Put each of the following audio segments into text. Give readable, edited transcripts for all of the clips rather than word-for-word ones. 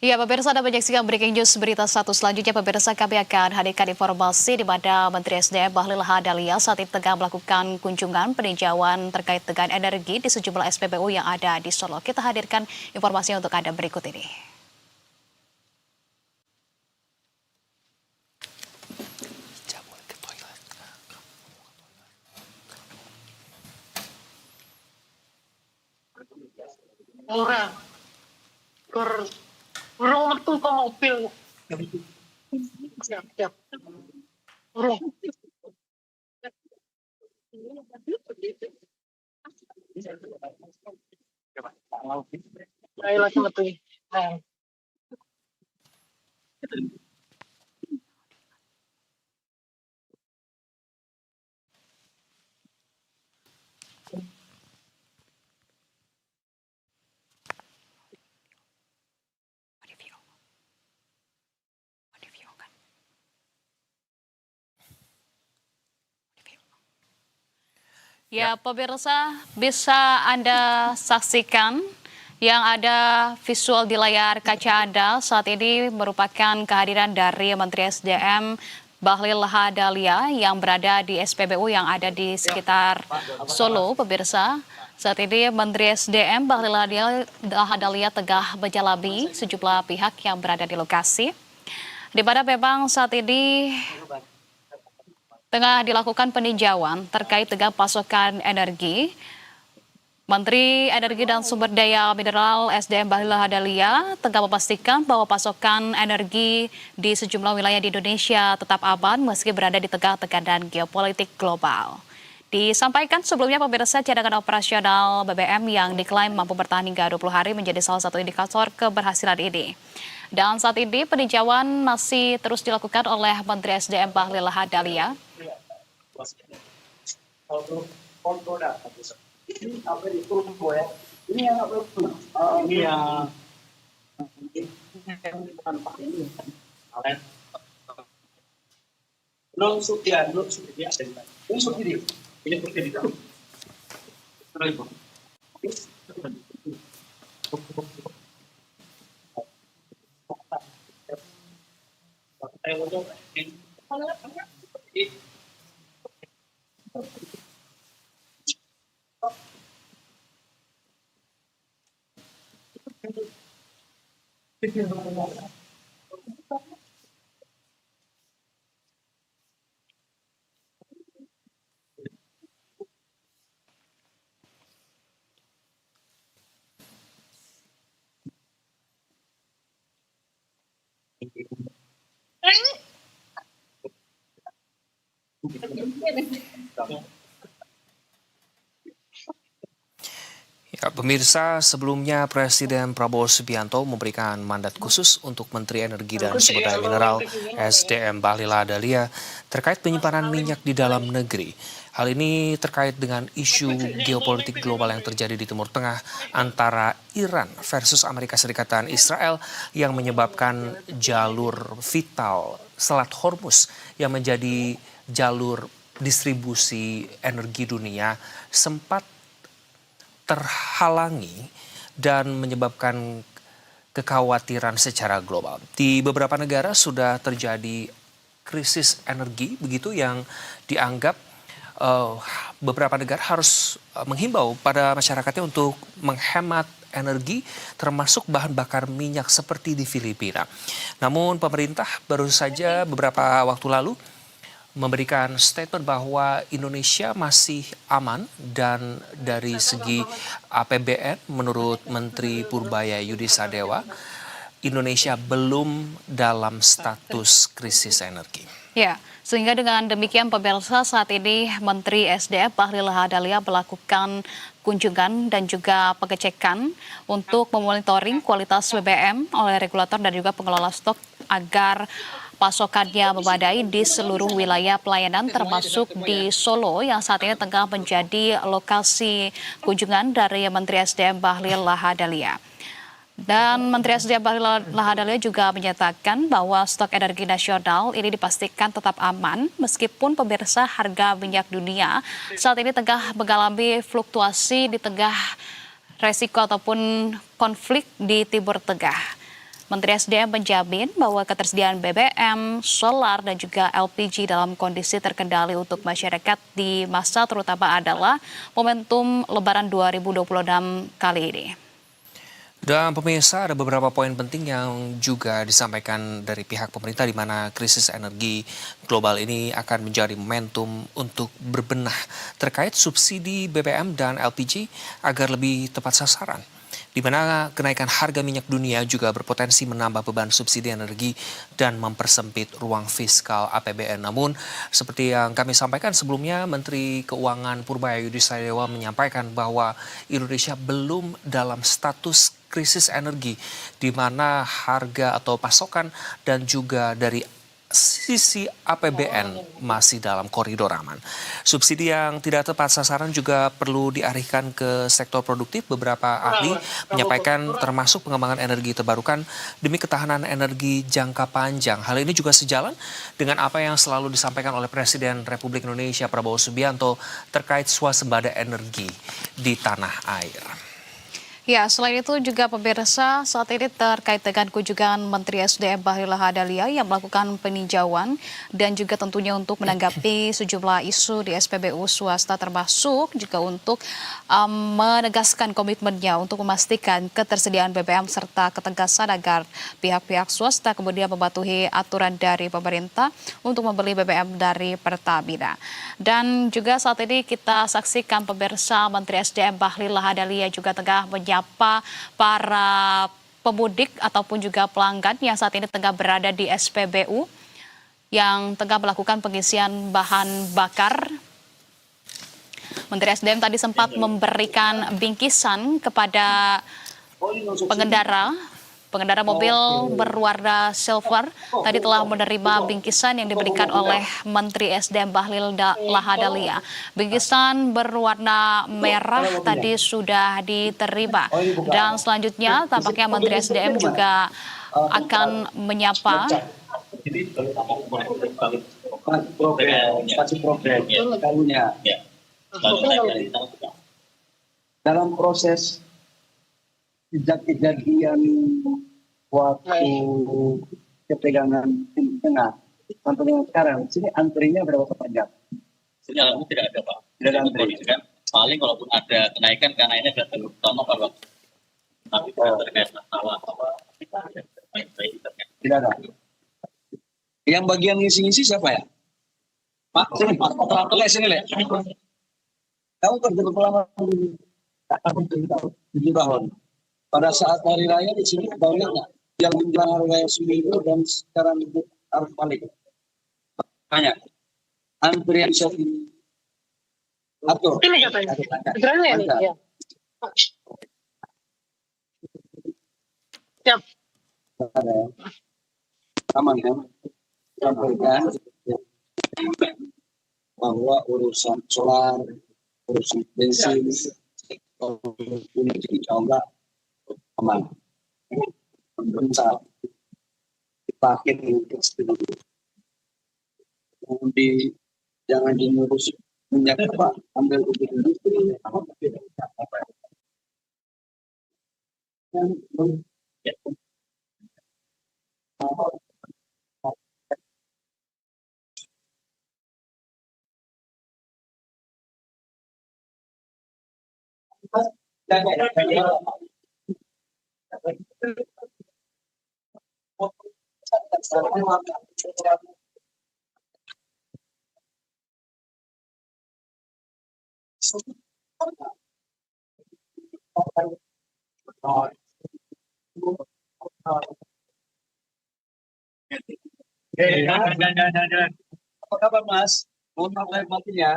Ya, pemirsa, Anda menyaksikan Breaking News berita satu selanjutnya. Pemirsa, kami akan hadirkan informasi di mana Menteri SDM Bahlil Lahadalia saat ini tengah melakukan kunjungan peninjauan terkait dengan energi di sejumlah SPBU yang ada di Solo. Kita hadirkan informasi untuk Anda berikut ini. Orang kurang waktu ke mobil. Siap. Kurang. Ayo lagi metu. Nah. Ya, pemirsa, bisa Anda saksikan yang ada visual di layar kaca Anda saat ini merupakan kehadiran dari Menteri SDM Bahlil Lahadalia yang berada di SPBU yang ada di sekitar Solo, pemirsa. Saat ini Menteri SDM Bahlil Lahadalia tengah menjalani sejumlah pihak yang berada di lokasi, di mana memang saat ini tengah dilakukan peninjauan terkait dengan pasokan energi. Menteri Energi dan Sumber Daya Mineral SDM Bahlil Lahadalia tengah memastikan bahwa pasokan energi di sejumlah wilayah di Indonesia tetap aman meski berada di tengah tekanan geopolitik global. Disampaikan sebelumnya, pemirsa, cadangan operasional BBM yang diklaim mampu bertahan hingga 20 hari menjadi salah satu indikator keberhasilan ini. Dan saat ini peninjauan masih terus dilakukan oleh Menteri SDM Bahlil Lahadalia. Ini apa itu ya? Ini yang apa itu? Ini yang bukan Pak ini. Belum sudah biasa. Ini sudah dia. Ini seperti di dalam. Terus. Ya, pemirsa, sebelumnya Presiden Prabowo Subianto memberikan mandat khusus untuk Menteri Energi dan Sumber Daya Mineral SDM Bahlil Lahadalia terkait penyimpanan minyak di dalam negeri. Hal ini terkait dengan isu geopolitik global yang terjadi di Timur Tengah antara Iran versus Amerika Serikat dan Israel yang menyebabkan jalur vital Selat Hormuz yang menjadi jalur distribusi energi dunia sempat terhalangi dan menyebabkan kekhawatiran secara global. Di beberapa negara sudah terjadi krisis energi begitu yang dianggap beberapa negara harus menghimbau pada masyarakatnya untuk menghemat energi termasuk bahan bakar minyak seperti di Filipina. Namun pemerintah baru saja beberapa waktu lalu memberikan statement bahwa Indonesia masih aman dan dari segi APBN menurut Menteri Purbaya Yudi Sadewa, Indonesia belum dalam status krisis energi. Ya, sehingga dengan demikian pemirsa, saat ini Menteri SDM Bahlil Lahadalia melakukan kunjungan dan juga pengecekan untuk memonitoring kualitas BBM oleh regulator dan juga pengelola stok agar pasokannya memadai di seluruh wilayah pelayanan termasuk di Solo yang saat ini tengah menjadi lokasi kunjungan dari Menteri SDM Bahlil Lahadalia. Dan Menteri SDM Bahlil Lahadalia juga menyatakan bahwa stok energi nasional ini dipastikan tetap aman meskipun pemirsa harga minyak dunia saat ini tengah mengalami fluktuasi di tengah resiko ataupun konflik di Timur Tengah. Menteri SDM menjamin bahwa ketersediaan BBM, solar, dan juga LPG dalam kondisi terkendali untuk masyarakat di masa terutama adalah momentum Lebaran 2026 kali ini. Dan pemirsa, ada beberapa poin penting yang juga disampaikan dari pihak pemerintah di mana krisis energi global ini akan menjadi momentum untuk berbenah terkait subsidi BBM dan LPG agar lebih tepat sasaran. Di mana kenaikan harga minyak dunia juga berpotensi menambah beban subsidi energi dan mempersempit ruang fiskal APBN. Namun, seperti yang kami sampaikan sebelumnya, Menteri Keuangan Purbaya Yudhisadewa menyampaikan bahwa Indonesia belum dalam status krisis energi, di mana harga atau pasokan dan juga dari sisi APBN masih dalam koridor aman. Subsidi yang tidak tepat sasaran juga perlu dialihkan ke sektor produktif. Beberapa ahli menyampaikan termasuk pengembangan energi terbarukan demi ketahanan energi jangka panjang. Hal ini juga sejalan dengan apa yang selalu disampaikan oleh Presiden Republik Indonesia Prabowo Subianto terkait swasembada energi di tanah air. Ya, selain itu juga pemirsa saat ini terkait dengan kunjungan Menteri SDM Bahlil Lahadalia yang melakukan peninjauan dan juga tentunya untuk menanggapi sejumlah isu di SPBU swasta termasuk juga untuk menegaskan komitmennya untuk memastikan ketersediaan BBM serta ketegasan agar pihak-pihak swasta kemudian mematuhi aturan dari pemerintah untuk membeli BBM dari Pertamina. Dan juga saat ini kita saksikan pemirsa Menteri SDM Bahlil Lahadalia juga tengah menyapa para pemudik ataupun juga pelanggan yang saat ini tengah berada di SPBU yang tengah melakukan pengisian bahan bakar. Menteri SDM tadi sempat memberikan bingkisan kepada pengendara mobil berwarna silver tadi telah menerima bingkisan yang diberikan oleh Menteri SDM Bahlil Lahadalia. Bingkisan berwarna merah tadi sudah diterima dan selanjutnya tampaknya Menteri SDM juga akan menyapa dalam proses kejadian waktu ketegangan di tengah sampai dengan sekarang, sini antrinya berapa jam? Sejalannya tidak ada, Pak. Tidak ada antri. Kan? Paling kalaupun ada kenaikan karena ini adalah terutama kalau tapi tidak terkait masalah apa Tidak ada. Yang bagian ngisi-ngisi siapa ya? Pak, sini Pak, operator sini Le. Kamu kerja berapa lama? 7 tahun. Pada saat hari raya di sini banyak nggak yang menjelang hari raya seminggu dan sekarang itu harus balik? Banyak. Antrian shopping atur. Ini katanya. Berani ya nih? Ya. Siap. Ada ya. Aman ya. Sampaikan bahwa urusan solar, urusan bensin, ini insya Allah aman. Bisa dipakai untuk studi. Jangan diurus minyak apa, ambil untuk industri. Apa kabar Mas? Mohon maaf lahir batinnya.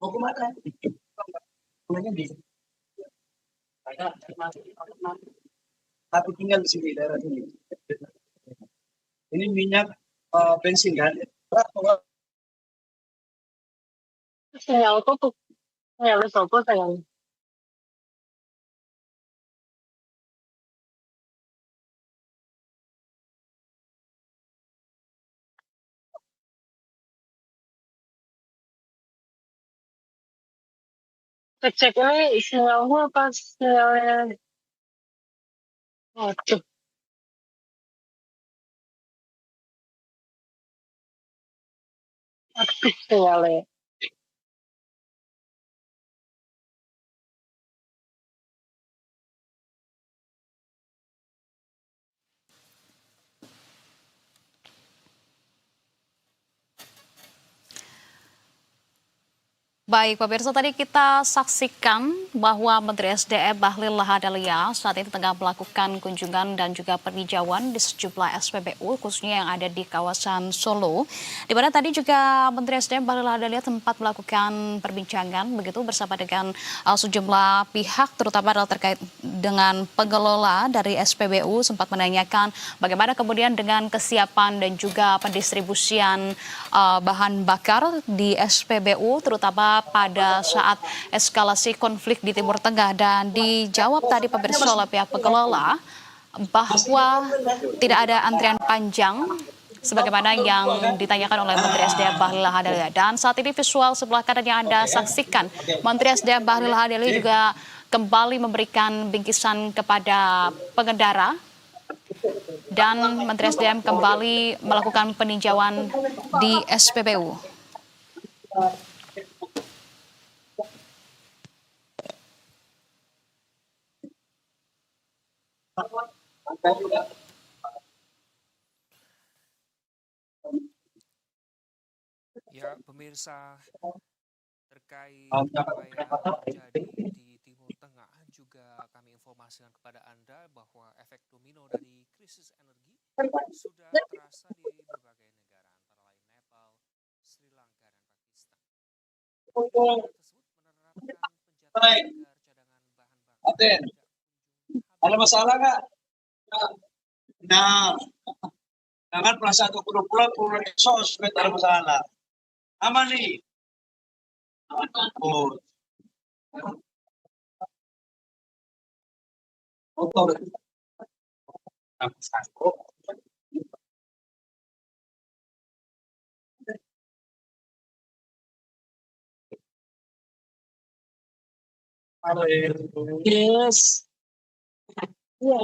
Mau kemana? Pulangnya di. Tapi tinggal di sini daerah sini. Ini minyak bensin kan? Sinyal tutup. Sinyal tutup sayang. Cek ini sinyalnya pas sinyalnya. Waduh. aktif sinyalnya. Baik, pemirsa, tadi kita saksikan bahwa Menteri SDM Bahlil Lahadalia saat ini tengah melakukan kunjungan dan juga peninjauan di sejumlah SPBU, khususnya yang ada di kawasan Solo. Di mana tadi juga Menteri SDM Bahlil Lahadalia tempat melakukan perbincangan begitu bersama dengan sejumlah pihak, terutama adalah terkait dengan pengelola dari SPBU, sempat menanyakan bagaimana kemudian dengan kesiapan dan juga pendistribusian bahan bakar di SPBU, terutama pada saat eskalasi konflik di Timur Tengah. Dan dijawab tadi pemirsa oleh pihak pengelola bahwa tidak ada antrian panjang sebagaimana yang ditanyakan oleh Menteri SDM Bahlil Lahadalia. Dan saat ini visual sebelah kanan yang Anda saksikan, Menteri SDM Bahlil Lahadalia juga kembali memberikan bingkisan kepada pengendara dan Menteri SDM kembali melakukan peninjauan di SPBU. Ya, pemirsa, terkait apa yang terjadi di Timur Tengah, juga kami informasikan kepada Anda bahwa efek domino dari krisis energi sudah terasa di berbagai negara, antara lain Nepal, Sri Lanka, dan Pakistan. Negara tersebut menerapkan penjatahan agar cadangan bahan bakar Aten, tidak ada masalah nggak? Nah, jangan perasaan ke pulau-pulau sos, ada masalah. Aman nih. Oh, motor. Yes. Iya.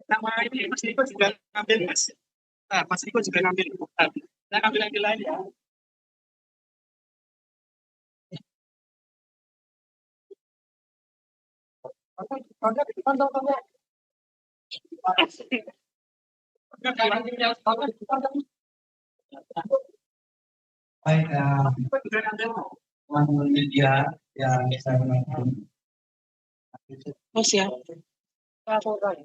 Nama ini Mas Riko juga ngambil Mas. Nah, Mas Riko juga ngambil. Nah, ambil yang lain ya. Baik, teman-teman media yang saya hormati, Mas ya. Aku kan.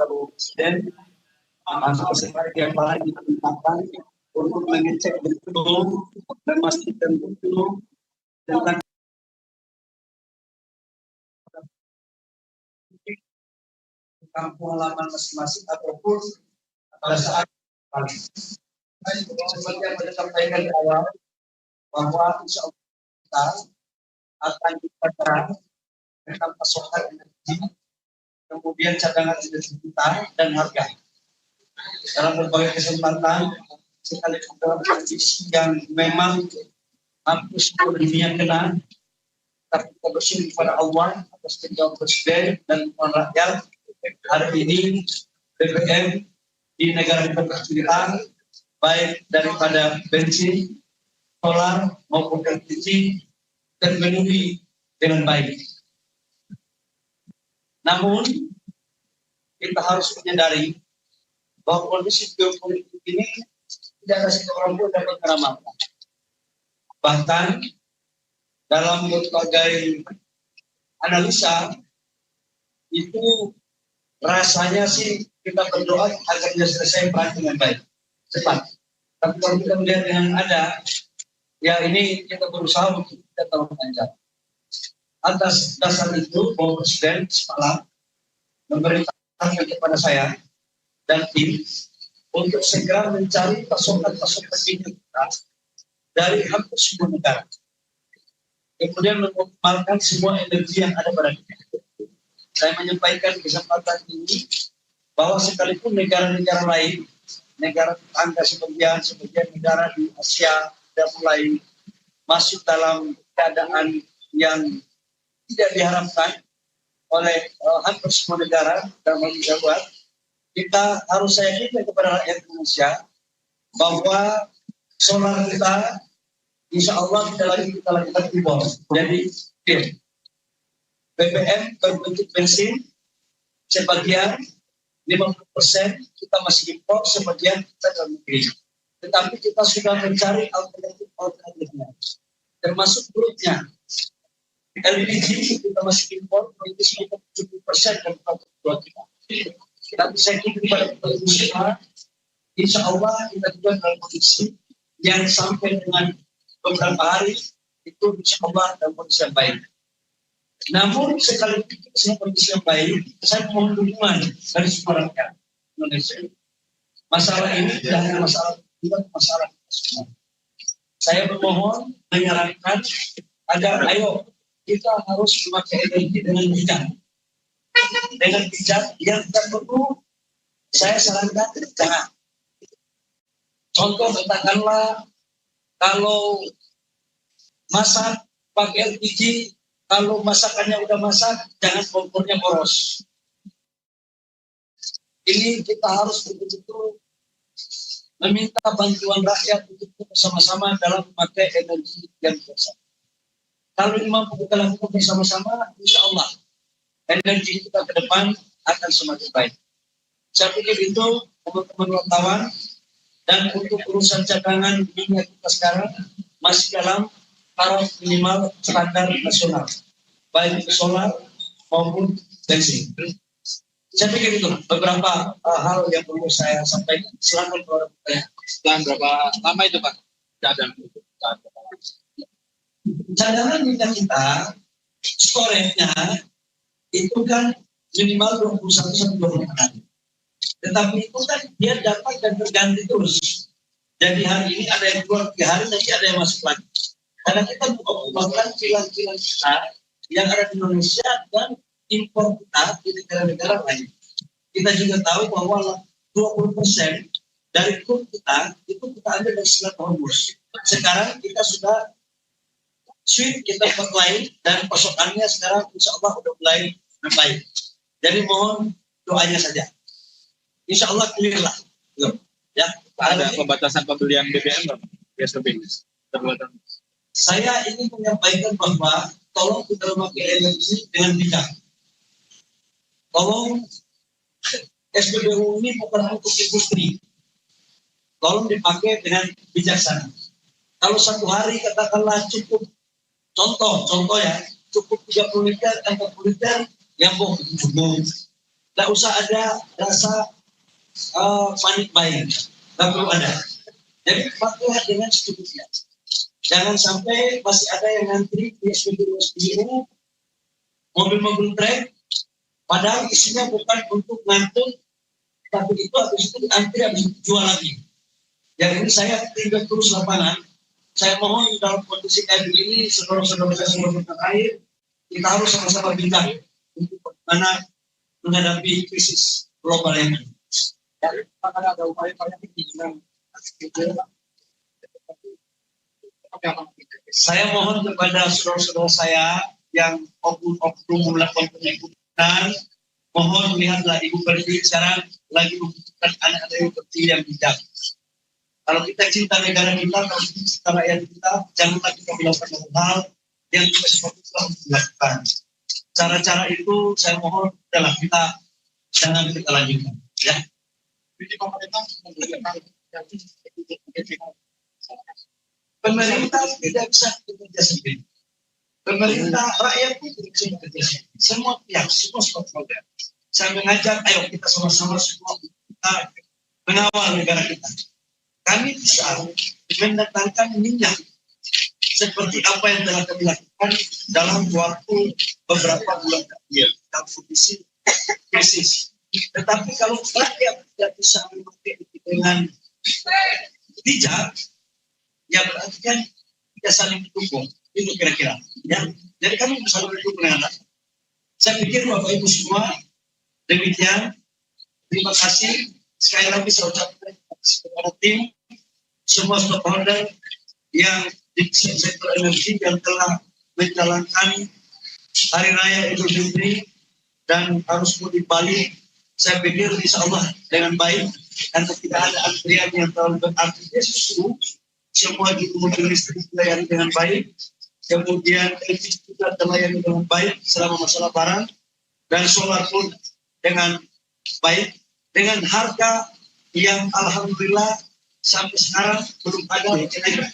Presiden masuk sebagai kepala ditempatkan untuk mengecek betul dan memastikan betul tentang kampung halaman masing-masing ataupun pada saat seperti yang saya sampaikan di awal bahwa insya Allah kita akan diperkara tentang pasokan energi, kemudian cadangan energi kita dan harga. Dalam berbagai kesempatan sekali kondisi yang memang hampir seluruh dunia kena, tapi kita bersyukur kepada Allah atas kerja Presiden dan rakyat. Hari ini BBM di negara kita tercipta, baik daripada bensin, solar maupun LPG terpenuhi dengan baik. Namun kita harus menyadari bahwa kondisi geopolitik ini tidak ada seorang pun dapat meramalkan. Bahkan dalam berbagai analisa itu rasanya sih kita berdoa agar dia selesai perang dengan baik, cepat. Tapi kalau kita melihat dengan ada, ya ini kita berusaha untuk tidak terlalu panjang. Atas dasar itu, Bapak Presiden semalam memerintahkan kepada saya dan tim untuk segera mencari pasokan-pasokan minyak kita dari hampir semua negara. Kemudian mengoptimalkan semua energi yang ada pada kita. Saya menyampaikan kesempatan ini bahwa sekalipun negara-negara lain, negara tetangga sebagian negara di Asia sudah mulai masuk dalam keadaan yang tidak diharapkan oleh hampir semua negara dalam hal kita harus yakin kepada rakyat Indonesia bahwa solar kita insya Allah kita lakukan impor. Jadi BBM berbentuk bensin sebagian 50% kita masih impor, sebagian kita dalam negeri. Tetapi kita sudah mencari alternatifnya, termasuk grupnya. LPG kita masih impor, itu sekitar 70% dari kebutuhan kita. Tapi saya kira pada kita, insya Allah kita juga dalam kondisi yang sampai dengan beberapa hari itu insya Allah dalam kondisi yang baik. Namun sekali kita kondisi yang baik, saya mohon dukungan dari semua rakyat Indonesia. Masalah ini tidak hanya masalah kita, masalah semua. Saya bermohon menyarankan agar ayo kita harus memakai energi dengan bijak. Dengan bijak yang tidak perlu saya sarankan jangan. Contoh katakanlah kalau masak pakai LPG, kalau masakannya udah masak jangan kompornya boros. Ini kita harus betul-betul meminta bantuan rakyat untuk bersama-sama dalam memakai energi yang biasa. Kalau ini mampu kita lakukan bersama-sama, insya Allah energi kita ke depan akan semakin baik. Saya pikir itu teman-teman wartawan, dan untuk urusan cadangan minyak kita sekarang masih dalam taraf minimal standar nasional, baik itu solar maupun bensin. Saya pikir itu beberapa hal yang perlu saya sampaikan. Silakan kalau ada pertanyaan. Dan berapa lama itu Pak cadangan itu? Cadangan minyak kita, storage-nya itu kan minimal 21-24 hari. Tetapi itu kan dia dapat dan terganti terus. Jadi hari ini ada yang keluar 3 hari, nanti ada yang masuk lagi. Karena kita mengoptimalkan kilang-kilang kita yang ada di Indonesia dan impor kita di negara-negara lain. Kita juga tahu bahwa 20% dari crude kita itu kita ambil dari Selat Hormuz. Sekarang kita sudah switch kita ke lain dan pasokannya sekarang insya Allah sudah mulai membaik. Jadi mohon doanya saja. Insya Allah clear lah. Ya, Ada pembatasan pembelian BBM BSBB. Saya ingin menyampaikan bahwa tolong kita memakai energi dengan bijak. Tolong SPBU ini bukan untuk industri. Tolong dipakai dengan bijaksana. Kalau satu hari katakanlah cukup, contoh ya, cukup 30 liter, 40 liter, yang bohong cukup. Tidak usah ada rasa panik buying, tidak perlu ada. Jadi pakailah dengan secukupnya. Jangan sampai masih ada yang ngantri di SPBU, mobil-mobil trek, padahal isinya bukan untuk ngantuk, tapi itu habis itu diantri, habis itu jual lagi. Yang ini saya tinggal terus lapangan. Saya mohon dalam kondisi kayak begini, saudara-saudara saya semua tentang air, kita harus sama-sama bijak untuk bagaimana menghadapi krisis global ini. Ya, karena ada upaya-upaya yang saya mohon kepada saudara-saudara saya yang oknum melakukan pengikutan, mohon lihatlah Ibu Pertiwi sekarang lagi membutuhkan anak-anak Ibu Pertiwi yang bijak. Kalau kita cinta negara kita, kalau kita cinta rakyat kita, janganlah kita melakukan hal yang kita sepatutnya dilakukan. Cara-cara itu saya mohon adalah kita jangan kita lanjutkan. Ya. Jadi pemerintah tidak bisa bekerja sendiri. Pemerintah, rakyat pun tidak bisa bekerja sendiri. Semua pihak, semua stakeholder. Saya mengajak, ayo kita sama-sama semua kita mengawal negara kita. Kami bisa mendatangkan minyak seperti apa yang telah kami lakukan dalam waktu beberapa bulan terakhir dalam kondisi krisis. Tetapi kalau rakyat tidak bisa memakai itu dengan bijak, ya berarti kan tidak saling mendukung. Itu kira-kira. Ya. Jadi kami bisa mendukung dengan rakyat. Saya pikir Bapak Ibu semua demikian. Terima kasih. Sekali lagi saya ucapkan kepada tim, semua stakeholder yang di sektor energi yang telah menjalankan Hari Raya Idul Fitri dan arus mudik balik. Saya pikir insya Allah dengan baik dan tidak ada antrian yang terlalu berarti. Justru semua di kemudian listrik dilayani dengan baik, kemudian elektrik juga terlayani dengan baik selama masalah barang, dan solar pun dengan baik, dengan harga yang alhamdulillah sampai sekarang belum ada kenaikan.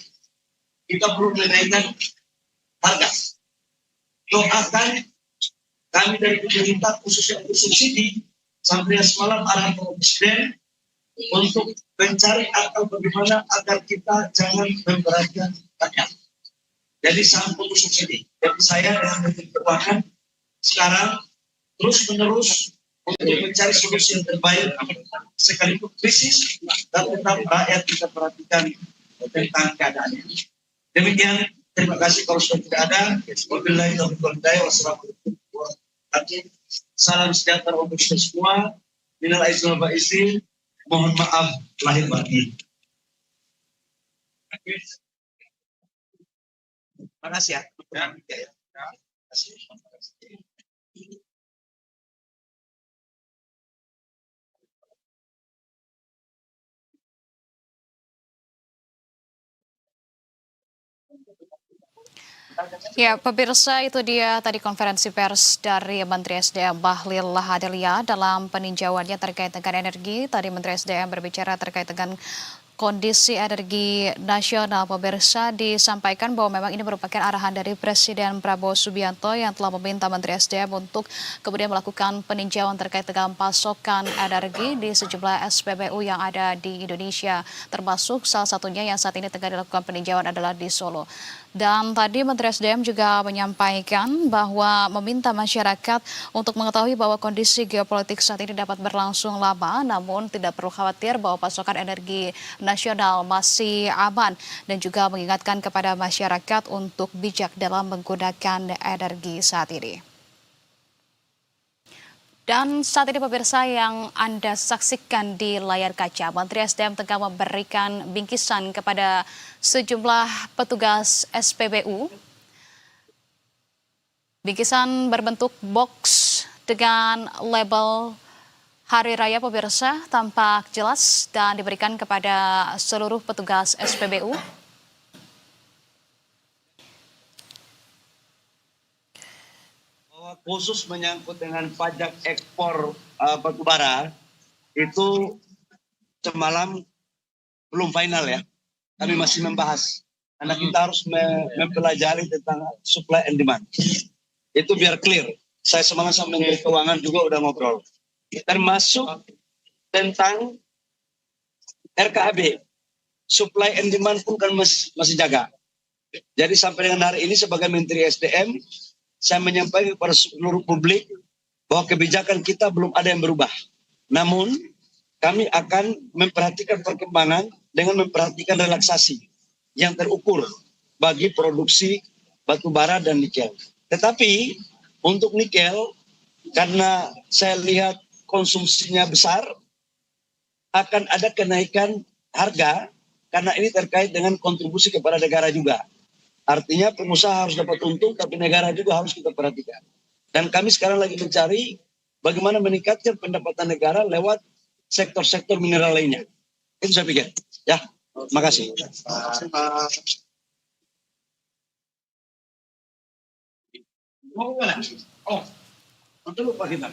Kita belum menaikkan harga. Doakan kami dari pemerintah khususnya untuk subsidi sampai semalam arahan Bapak Presiden untuk mencari akal bagaimana agar kita jangan memberatkan rakyat. Jadi sangat untuk subsidi. Jadi saya dengan Menteri Keuangan sekarang terus menerus untuk mencari solusi yang terbaik sekalipun krisis dan tetap rakyat kita perhatikan tentang keadaannya. Demikian, terima kasih kalau sudah tidak ada. Wabillahi taufiq wal hidayah. Wassalamualaikum warahmatullahi wabarakatuh. Salam sejahtera untuk kita semua. Minal aizin wal faizin. Mohon maaf lahir batin. Terima kasih ya. Terima kasih. Ya, pemirsa, itu dia tadi konferensi pers dari Menteri SDM Bahlil Lahadalia dalam peninjauannya terkait dengan energi. Tadi Menteri SDM berbicara terkait dengan kondisi energi nasional. Pemirsa, disampaikan bahwa memang ini merupakan arahan dari Presiden Prabowo Subianto yang telah meminta Menteri SDM untuk kemudian melakukan peninjauan terkait dengan pasokan energi di sejumlah SPBU yang ada di Indonesia, termasuk salah satunya yang saat ini tengah dilakukan peninjauan adalah di Solo. Dan tadi Menteri SDM juga menyampaikan bahwa meminta masyarakat untuk mengetahui bahwa kondisi geopolitik saat ini dapat berlangsung lama, namun tidak perlu khawatir bahwa pasokan energi nasional masih aman, dan juga mengingatkan kepada masyarakat untuk bijak dalam menggunakan energi saat ini. Dan saat ini pemirsa yang Anda saksikan di layar kaca, Menteri SDM tengah memberikan bingkisan kepada sejumlah petugas SPBU. Bingkisan berbentuk box dengan label Hari Raya pemirsa tampak jelas dan diberikan kepada seluruh petugas SPBU. Khusus menyangkut dengan pajak ekspor batu bara itu semalam belum final ya. Kami masih membahas karena kita harus mempelajari tentang supply and demand. Itu biar clear. Saya semangat sama Menteri Keuangan juga udah ngobrol. Termasuk tentang RKAB. Supply and demand pun kan masih jaga. Jadi sampai dengan hari ini sebagai Menteri SDM saya menyampaikan kepada seluruh publik bahwa kebijakan kita belum ada yang berubah. Namun, kami akan memperhatikan perkembangan dengan memperhatikan relaksasi yang terukur bagi produksi batu bara dan nikel. Tetapi, untuk nikel, karena saya lihat konsumsinya besar, akan ada kenaikan harga, karena ini terkait dengan kontribusi kepada negara juga. Artinya pengusaha harus dapat untung, tapi negara juga harus kita perhatikan. Dan kami sekarang lagi mencari bagaimana meningkatkan pendapatan negara lewat sektor-sektor mineral lainnya. Itu saya pikir. Ya, makasih. Mau mana? Oh, nanti lupa kita.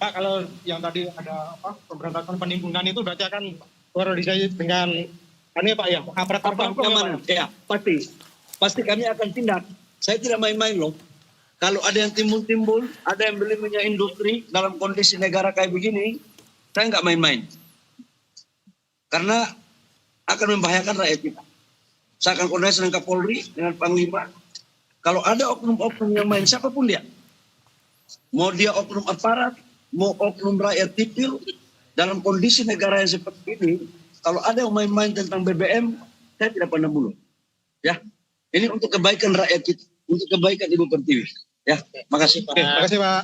Pak, kalau yang tadi ada pemberantasan penimbunan itu berarti akan koordinasi dengan ini Pak ya, aparat Keamanan. Ya, pasti kami akan tindak. Saya tidak main-main loh. Kalau ada yang timbul-timbul, ada yang beli minyak industri dalam kondisi negara kayak begini, saya nggak main-main. Karena akan membahayakan rakyat kita. Saya akan koordinasi dengan Kapolri, dengan Panglima. Kalau ada oknum-oknum yang main, siapapun dia. Mau dia oknum aparat, mau oknum rakyat sipil, dalam kondisi negara yang seperti ini, kalau ada yang main-main tentang BBM, saya tidak pandang bulu. Ya, ini untuk kebaikan rakyat kita, untuk kebaikan Ibu Pertiwi. Ya, makasih Pak. Oke, makasih Pak.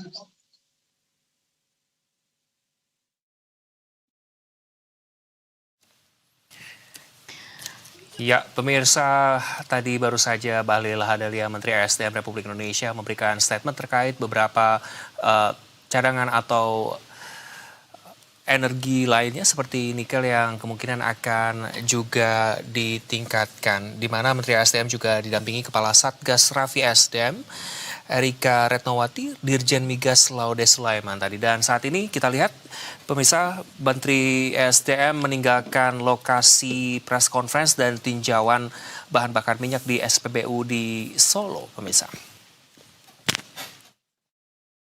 Ya, pemirsa, tadi baru saja Bahlil Lahadalia, Menteri ESDM Republik Indonesia, memberikan statement terkait beberapa cadangan atau energi lainnya seperti nikel yang kemungkinan akan juga ditingkatkan. Di mana Menteri ESDM juga didampingi Kepala Satgas Raffi ESDM, Erika Retnowati, Dirjen Migas Laude Sulaiman tadi. Dan saat ini kita lihat pemirsa, Menteri ESDM meninggalkan lokasi press conference dan tinjauan bahan bakar minyak di SPBU di Solo, pemirsa.